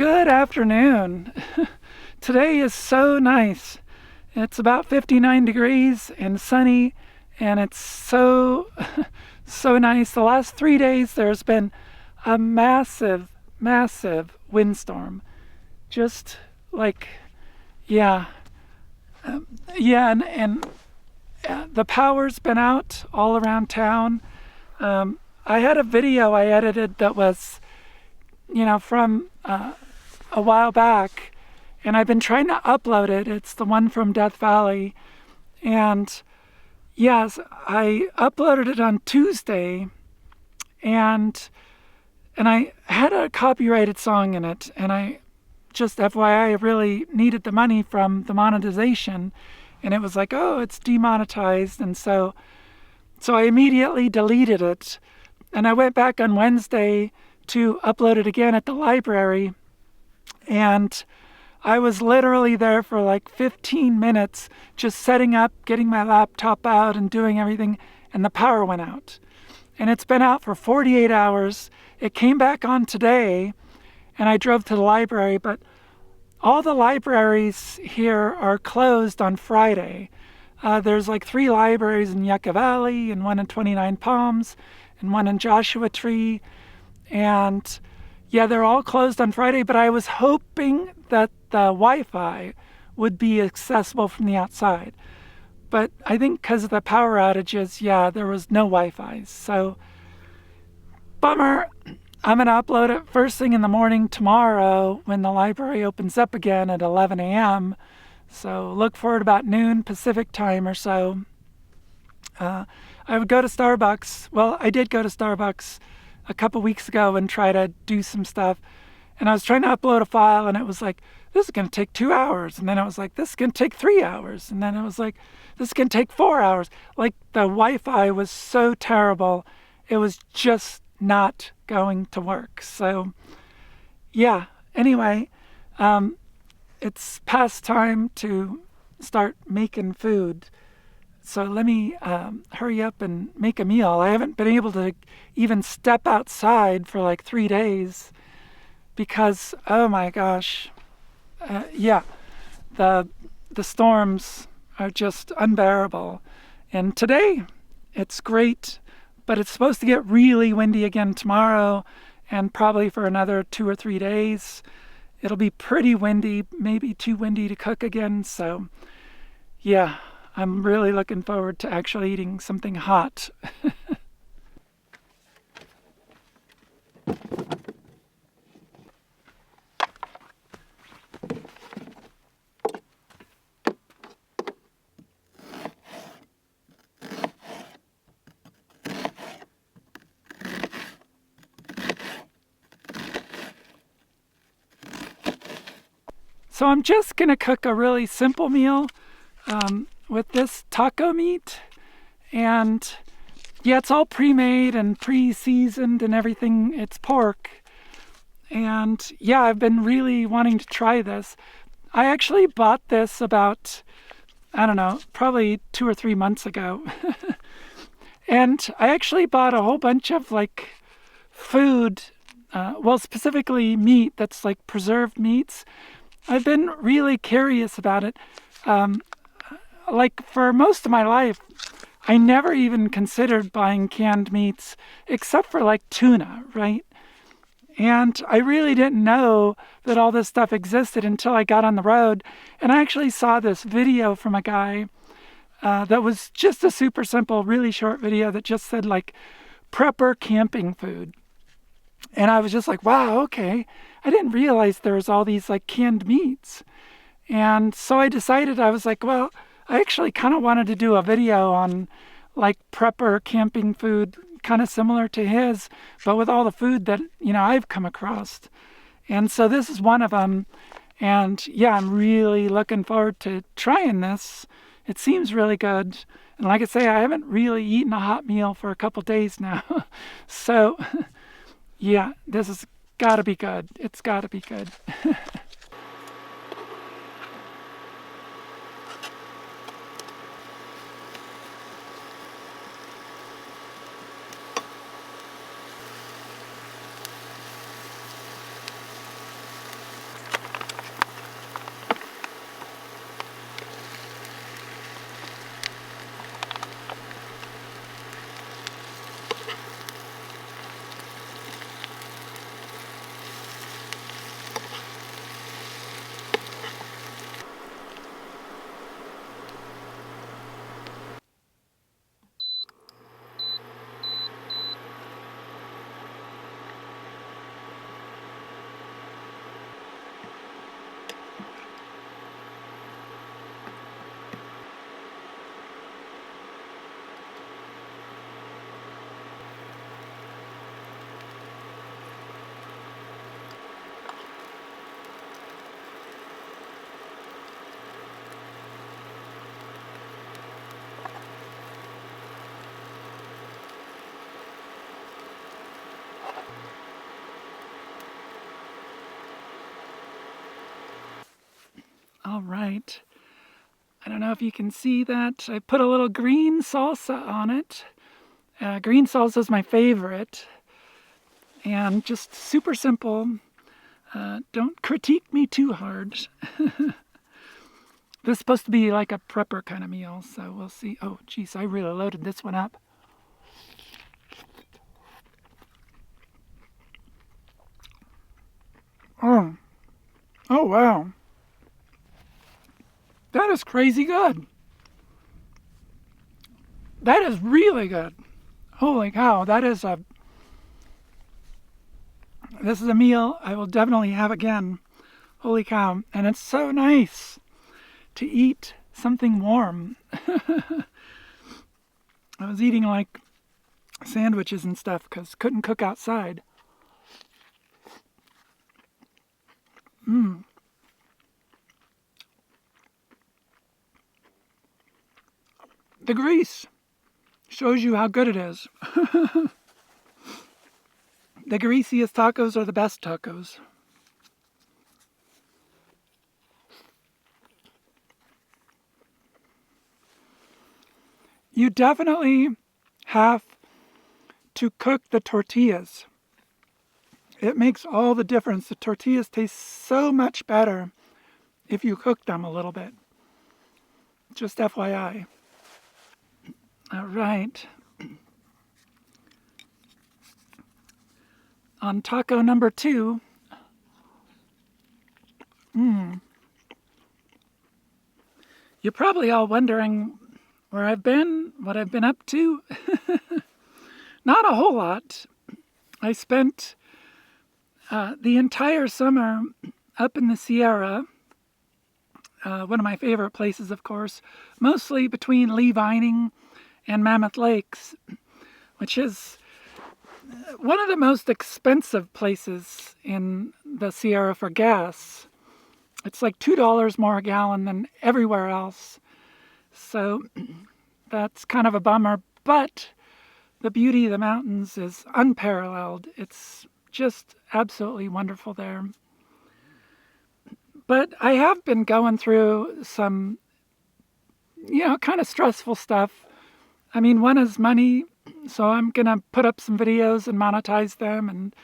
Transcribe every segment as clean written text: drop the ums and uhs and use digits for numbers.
Good afternoon. Today is so nice. It's about 59 degrees and sunny, and it's so nice. The last 3 days there's been a massive windstorm. Just like, yeah, and the power's been out all around town. I had a video I edited that was, from a while back, and I've been trying to upload it. It's the one from Death Valley, and yes, I uploaded it on Tuesday, and I had a copyrighted song in it, and I just FYI, I really needed the money from the monetization, and it was like, oh, it's demonetized, and so I immediately deleted it, and I went back on Wednesday to upload it again at the library, and I was literally there for like 15 minutes just setting up, getting my laptop out and doing everything, and the power went out. And it's been out for 48 hours. It came back on today, and I drove to the library, but all the libraries here are closed on Friday. There's like 3 libraries in Yucca Valley, and one in 29 Palms, and one in Joshua Tree. And yeah, they're all closed on Friday, but I was hoping that the Wi-Fi would be accessible from the outside. But I think because of the power outages, there was no Wi-Fi. So, bummer. I'm going to upload it first thing in the morning tomorrow when the library opens up again at 11 a.m. So look for it about noon Pacific time or so. I would go to Starbucks. Well, I did go to Starbucks a couple weeks ago and try to do some stuff. And I was trying to upload a file, and it was like, this is going to take 2 hours. And then it was like, this is going to take 3 hours. And then it was like, this is going to take 4 hours. Like, the Wi-Fi was so terrible. It was just not going to work. So, anyway, it's past time to start making food. So let me hurry up and make a meal. I haven't been able to even step outside for like 3 days because, oh my gosh, the storms are just unbearable. And today, it's great, but it's supposed to get really windy again tomorrow, and probably for another 2 or 3 days. It'll be pretty windy, maybe too windy to cook again. So, I'm really looking forward to actually eating something hot. So I'm just going to cook a really simple meal with this taco meat. And it's all pre-made and pre-seasoned and everything. It's pork. And I've been really wanting to try this. I actually bought this about, I don't know, probably 2 or 3 months ago. And I actually bought a whole bunch of like food, specifically meat that's like preserved meats. I've been really curious about it. Like for most of my life, I never even considered buying canned meats except for like tuna, right? And I really didn't know that all this stuff existed until I got on the road. And I actually saw this video from a guy that was just a super simple, really short video that just said like prepper camping food. And I was just like, wow, okay. I didn't realize there was all these like canned meats. And so I decided, I was like, well, I actually kind of wanted to do a video on like prepper camping food, kind of similar to his, but with all the food that, I've come across. And so this is one of them. And I'm really looking forward to trying this. It seems really good. And like I say, I haven't really eaten a hot meal for a couple days now. So this has got to be good. It's got to be good. All right. I don't know if you can see that. I put a little green salsa on it. Green salsa is my favorite. And just super simple. Don't critique me too hard. This is supposed to be like a prepper kind of meal, so we'll see. Oh, geez, I really loaded this one up. Oh, oh wow. That is crazy good. That is really good. Holy cow, this is a meal I will definitely have again. Holy cow. And it's so nice to eat something warm. I was eating like sandwiches and stuff because couldn't cook outside. The grease shows you how good it is. The greasiest tacos are the best tacos. You definitely have to cook the tortillas. It makes all the difference. The tortillas taste so much better if you cook them a little bit. Just FYI. All right. On taco number 2. You're probably all wondering where I've been, what I've been up to. Not a whole lot. I spent the entire summer up in the Sierra, one of my favorite places, of course, mostly between Lee Vining and Mammoth Lakes, which is one of the most expensive places in the Sierra for gas. It's like $2 more a gallon than everywhere else. So that's kind of a bummer, but the beauty of the mountains is unparalleled. It's just absolutely wonderful there. But I have been going through some, kind of stressful stuff. I mean, one is money, so I'm going to put up some videos and monetize them and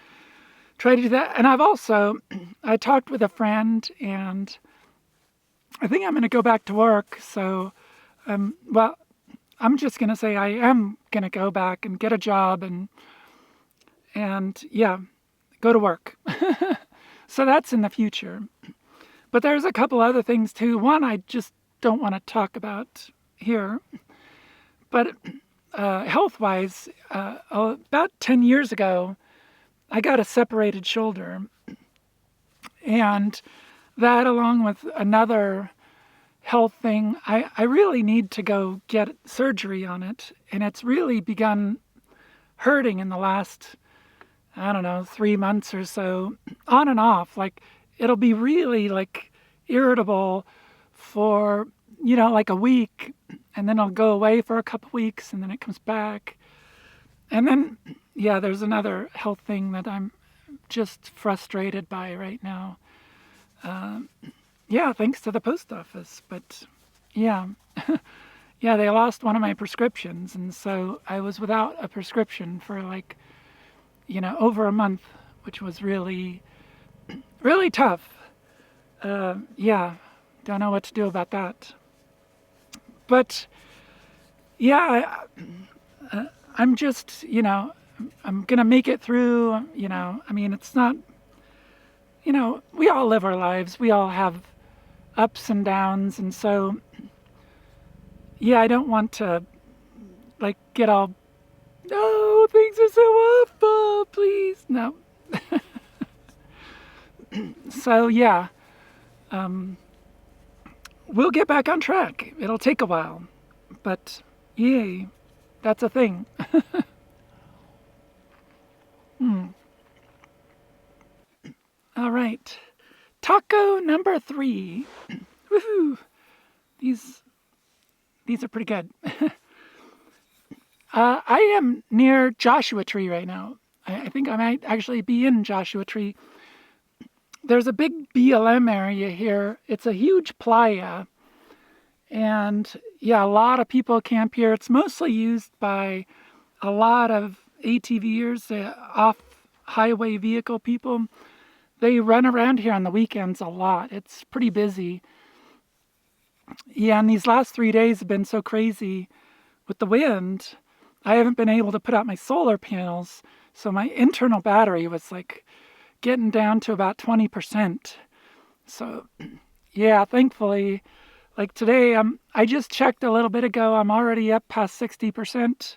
try to do that. And I talked with a friend, and I think I'm going to go back to work. So, I'm just going to say I am going to go back and get a job and go to work. So that's in the future. But there's a couple other things too. One I just don't want to talk about here. But health-wise, about 10 years ago, I got a separated shoulder. And that, along with another health thing, I really need to go get surgery on it. And it's really begun hurting in the last, 3 months or so, on and off. Like, it'll be really like irritable for, like a week, and then it'll go away for a couple weeks, and then it comes back. And then, there's another health thing that I'm just frustrated by right now. Thanks to the post office, but they lost one of my prescriptions, and so I was without a prescription for over a month, which was really, really tough. Don't know what to do about that. But I'm just, I'm gonna make it through. I mean, it's not, we all live our lives. We all have ups and downs, and so I don't want to get all, no, things are so awful, please, no. So we'll get back on track. It'll take a while, but yay, that's a thing. All right, taco number 3. Woohoo! These are pretty good. I am near Joshua Tree right now. I think I might actually be in Joshua Tree. there's a big BLM area here. It's a huge playa. And yeah, a lot of people camp here. It's mostly used by a lot of ATVers, off-highway vehicle people. They run around here on the weekends a lot. It's pretty busy. Yeah, and these last 3 days have been so crazy with the wind. I haven't been able to put out my solar panels, so my internal battery was like getting down to about 20%. So yeah, thankfully, like today, I just checked a little bit ago, I'm already up past 60%.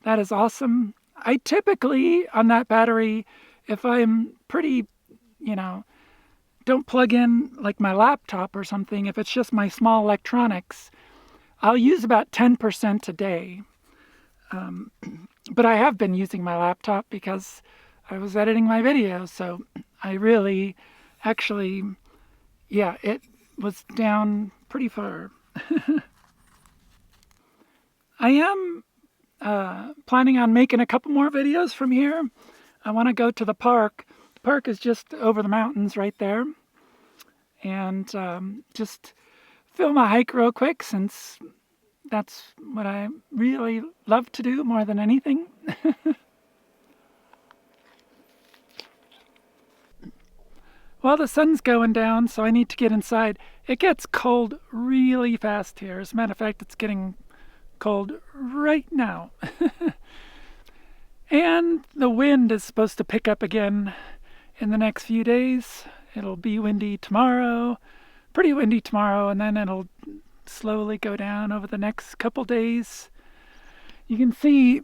That is awesome. I typically, on that battery, if I'm pretty, don't plug in like my laptop or something, if it's just my small electronics, I'll use about 10% a day. But I have been using my laptop because I was editing my videos, so I really, actually, yeah, it was down pretty far. I am planning on making a couple more videos from here. I want to go to the park. The park is just over the mountains right there. And just film a hike real quick, since that's what I really love to do more than anything. Well, the sun's going down, so I need to get inside. It gets cold really fast here. As a matter of fact, it's getting cold right now. And the wind is supposed to pick up again in the next few days. It'll be windy tomorrow, pretty windy tomorrow, and then it'll slowly go down over the next couple days. You can see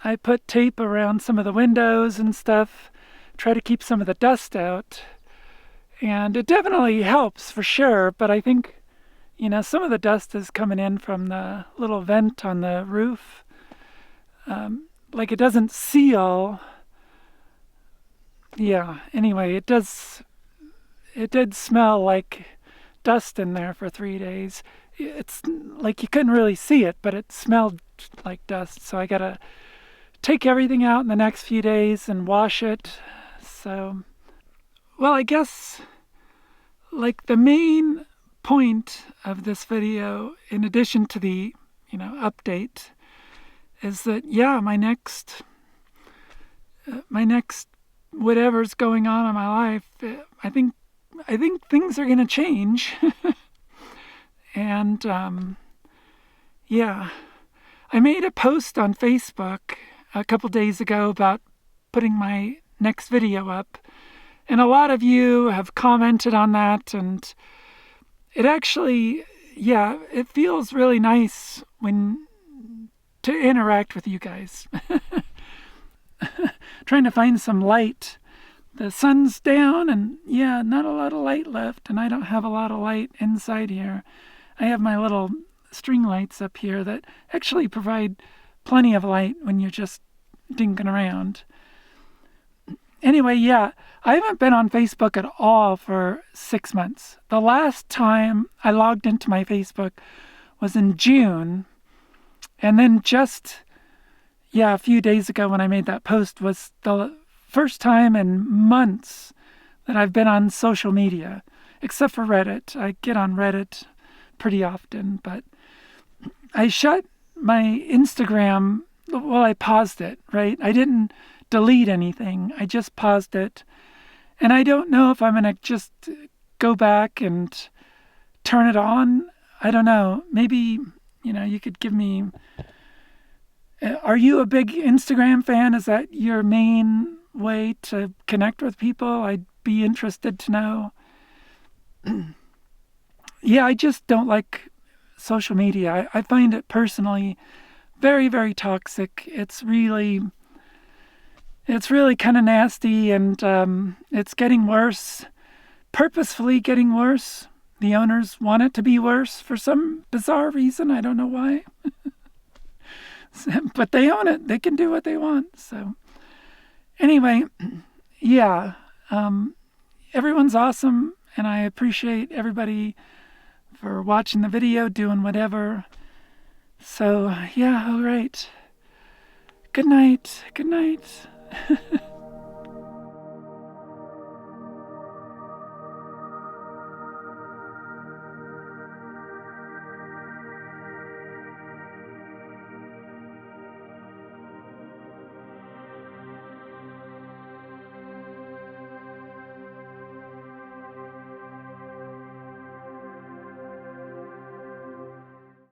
I put tape around some of the windows and stuff, try to keep some of the dust out. And it definitely helps for sure, but I think, some of the dust is coming in from the little vent on the roof. Like it doesn't seal. Yeah, anyway, it did smell like dust in there for 3 days. It's like you couldn't really see it, but it smelled like dust. So I gotta take everything out in the next few days and wash it. So, well, I guess like the main point of this video, in addition to the, update, is that, yeah, my next whatever's going on in my life, I think things are going to change. And yeah, I made a post on Facebook a couple days ago about putting my next video up, and a lot of you have commented on that, and it actually, yeah, it feels really nice to interact with you guys. Trying to find some light. The sun's down, and yeah, not a lot of light left, and I don't have a lot of light inside here. I have my little string lights up here that actually provide plenty of light when you're just dinking around. Anyway, yeah, I haven't been on Facebook at all for 6 months. The last time I logged into my Facebook was in June, and then just, yeah, a few days ago when I made that post was the first time in months that I've been on social media, except for Reddit. I get on Reddit pretty often, but I shut my Instagram, well, I paused it, right? I didn't delete anything. I just paused it. And I don't know if I'm going to just go back and turn it on. I don't know. Maybe, you could give me... Are you a big Instagram fan? Is that your main way to connect with people? I'd be interested to know. Yeah, I just don't like social media. I find it personally very, very toxic. It's really kind of nasty, and it's getting worse, purposefully getting worse. The owners want it to be worse for some bizarre reason. I don't know why. But they own it. They can do what they want. So anyway, yeah, everyone's awesome, and I appreciate everybody for watching the video, doing whatever. So yeah, all right. Good night. Good night.